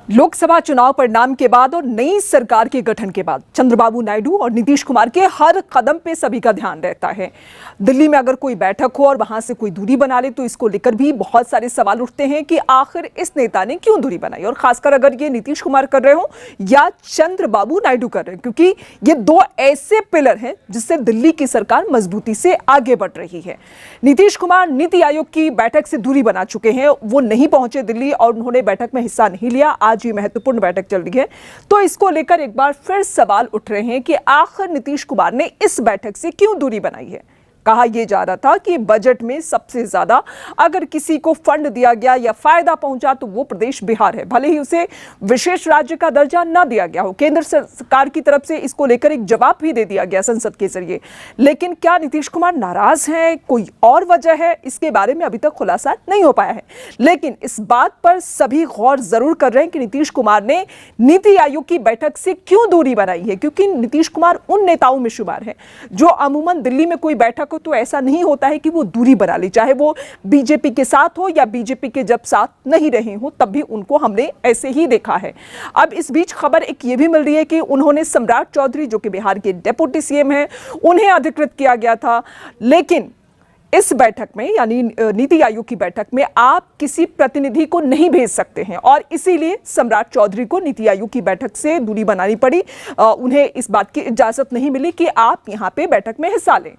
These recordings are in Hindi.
लोकसभा चुनाव परिणाम के बाद और नई सरकार के गठन के बाद चंद्रबाबू नायडू और नीतीश कुमार के हर कदम पे सभी का ध्यान रहता है। दिल्ली में अगर कोई बैठक हो और वहां से कोई दूरी बना ले तो इसको लेकर भी बहुत सारे सवाल उठते हैं कि आखिर इस नेता ने क्यों दूरी बनाई, और खासकर अगर ये नीतीश कुमार कर रहे हो या चंद्रबाबू नायडू कर रहे हैं, क्योंकि ये दो ऐसे पिलर हैं जिससे दिल्ली की सरकार मजबूती से आगे बढ़ रही है। नीतीश कुमार नीति आयोग की बैठक से दूरी बना चुके हैं, वो नहीं पहुंचे दिल्ली और उन्होंने बैठक में हिस्सा नहीं लिया। आज ये महत्वपूर्ण बैठक चल रही है, तो इसको लेकर एक बार फिर सवाल उठ रहे हैं कि आखिर नीतीश कुमार ने इस बैठक से क्यों दूरी बनाई है। कहा यह जा रहा था कि बजट में सबसे ज्यादा अगर किसी को फंड दिया गया या फायदा पहुंचा तो वो प्रदेश बिहार है, भले ही उसे विशेष राज्य का दर्जा न दिया गया हो। केंद्र सरकार की तरफ से इसको लेकर एक जवाब भी दे दिया गया संसद के जरिए, लेकिन क्या नीतीश कुमार नाराज हैं, कोई और वजह है, इसके बारे में अभी तक खुलासा नहीं हो पाया है। लेकिन इस बात पर सभी गौर जरूर कर रहे हैं कि नीतीश कुमार ने नीति आयोग की बैठक से क्यों दूरी बनाई है, क्योंकि नीतीश कुमार उन नेताओं में शुमार है जो अमूमन दिल्ली में कोई बैठक तो ऐसा नहीं होता है कि वो दूरी बना ली, चाहे वो बीजेपी के साथ हो या बीजेपी के जब साथ नहीं रहे हो तब भी उनको हमने ऐसे ही देखा है। अब इस बीच खबर एक ये भी मिल रही है कि उन्होंने सम्राट चौधरी जो कि बिहार के डेप्यूटी सीएम हैं उन्हें अधिकृत किया गया था, लेकिन इस बैठक में यानी नीति आयोग की बैठक में आप किसी प्रतिनिधि को नहीं भेज सकते हैं और इसीलिए सम्राट चौधरी को नीति आयोग की बैठक से दूरी बनानी पड़ी। उन्हें इस बात की इजाजत नहीं मिली कि आप यहां पे बैठक में हिस्सा लें,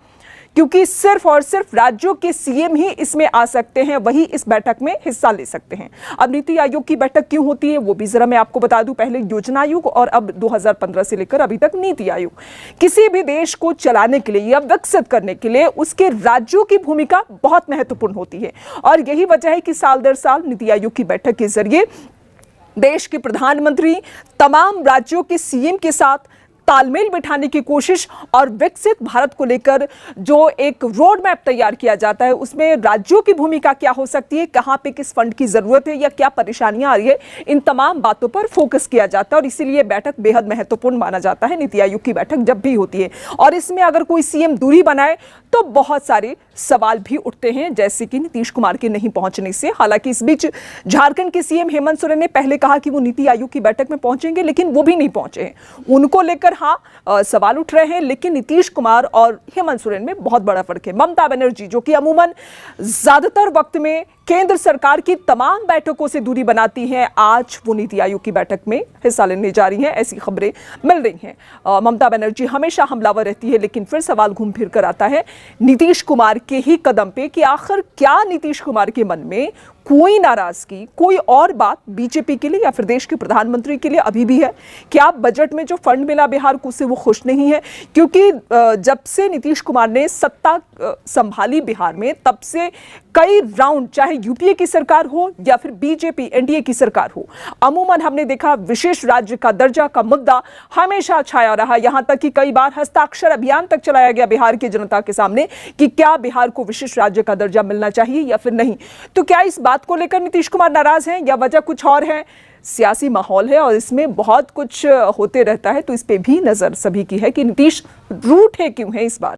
क्योंकि सिर्फ और सिर्फ राज्यों के सीएम ही इसमें आ सकते हैं, वही इस बैठक में हिस्सा ले सकते हैं। अब नीति आयोग की बैठक क्यों होती है वो भी जरा मैं आपको बता दूं। पहले योजना आयोग और अब 2015 से लेकर अभी तक नीति आयोग। किसी भी देश को चलाने के लिए या विकसित करने के लिए उसके राज्यों की भूमिका बहुत महत्वपूर्ण होती है, और यही वजह है कि साल दर साल नीति आयोग की बैठक के जरिए देश के प्रधानमंत्री तमाम राज्यों के सीएम के साथ तालमेल बिठाने की कोशिश और विकसित भारत को लेकर जो एक रोड मैप तैयार किया जाता है उसमें राज्यों की भूमिका क्या हो सकती है, कहां पे किस फंड की जरूरत है या क्या परेशानियां आ रही है, इन तमाम बातों पर फोकस किया जाता है। और इसीलिए बैठक बेहद महत्वपूर्ण माना जाता है नीति आयोग की बैठक जब भी होती है। और इसमें अगर कोई सीएम दूरी बनाए तो बहुत सारे सवाल भी उठते हैं, जैसे कि नीतीश कुमार के नहीं पहुंचने से। हालांकि इस बीच झारखंड के सीएम हेमंत सोरेन ने पहले कहा कि वो नीति आयोग की बैठक में पहुंचेंगे, लेकिन वो भी नहीं पहुंचे हैं। उनको लेकर सवाल उठ रहे हैं, लेकिन नीतीश कुमार और हेमंत सोरेन में बहुत बड़ा फर्क है। ममता बनर्जी जो कि अमूमन ज्यादातर वक्त में केंद्र सरकार की तमाम बैठकों से दूरी बनाती हैं, आज वो नीति आयोग की बैठक में हिस्सा लेने जा रही हैं, ऐसी खबरें मिल रही हैं। ममता बनर्जी हमेशा हमलावर रहती है, लेकिन फिर सवाल घूम फिर कर आता है नीतीश कुमार के ही कदम पे कि आखिर क्या नीतीश कुमार के मन में कोई नाराजगी, कोई और बात बीजेपी के लिए या फिर देश के प्रधानमंत्री के लिए अभी भी है? क्या बजट में जो फंड मिला बिहार को उससे वो खुश नहीं है? क्योंकि जब से नीतीश कुमार ने सत्ता संभाली बिहार में तब से कई राउंड, चाहे यूपीए की सरकार हो या फिर बीजेपी एनडीए की सरकार हो, अमूमन हमने देखा विशेष राज्य का दर्जा का मुद्दा हमेशा छाया रहा। यहां तक कि कई बार हस्ताक्षर अभियान तक चलाया गया बिहार की जनता के सामने कि क्या बिहार को विशेष राज्य का दर्जा मिलना चाहिए या फिर नहीं। तो क्या इस बात को लेकर नीतीश कुमार नाराज हैं या वजह कुछ और है? सियासी माहौल है और इसमें बहुत कुछ होते रहता है, तो इस पे भी नजर सभी की है कि नीतीश रूठे क्यों है इस बार।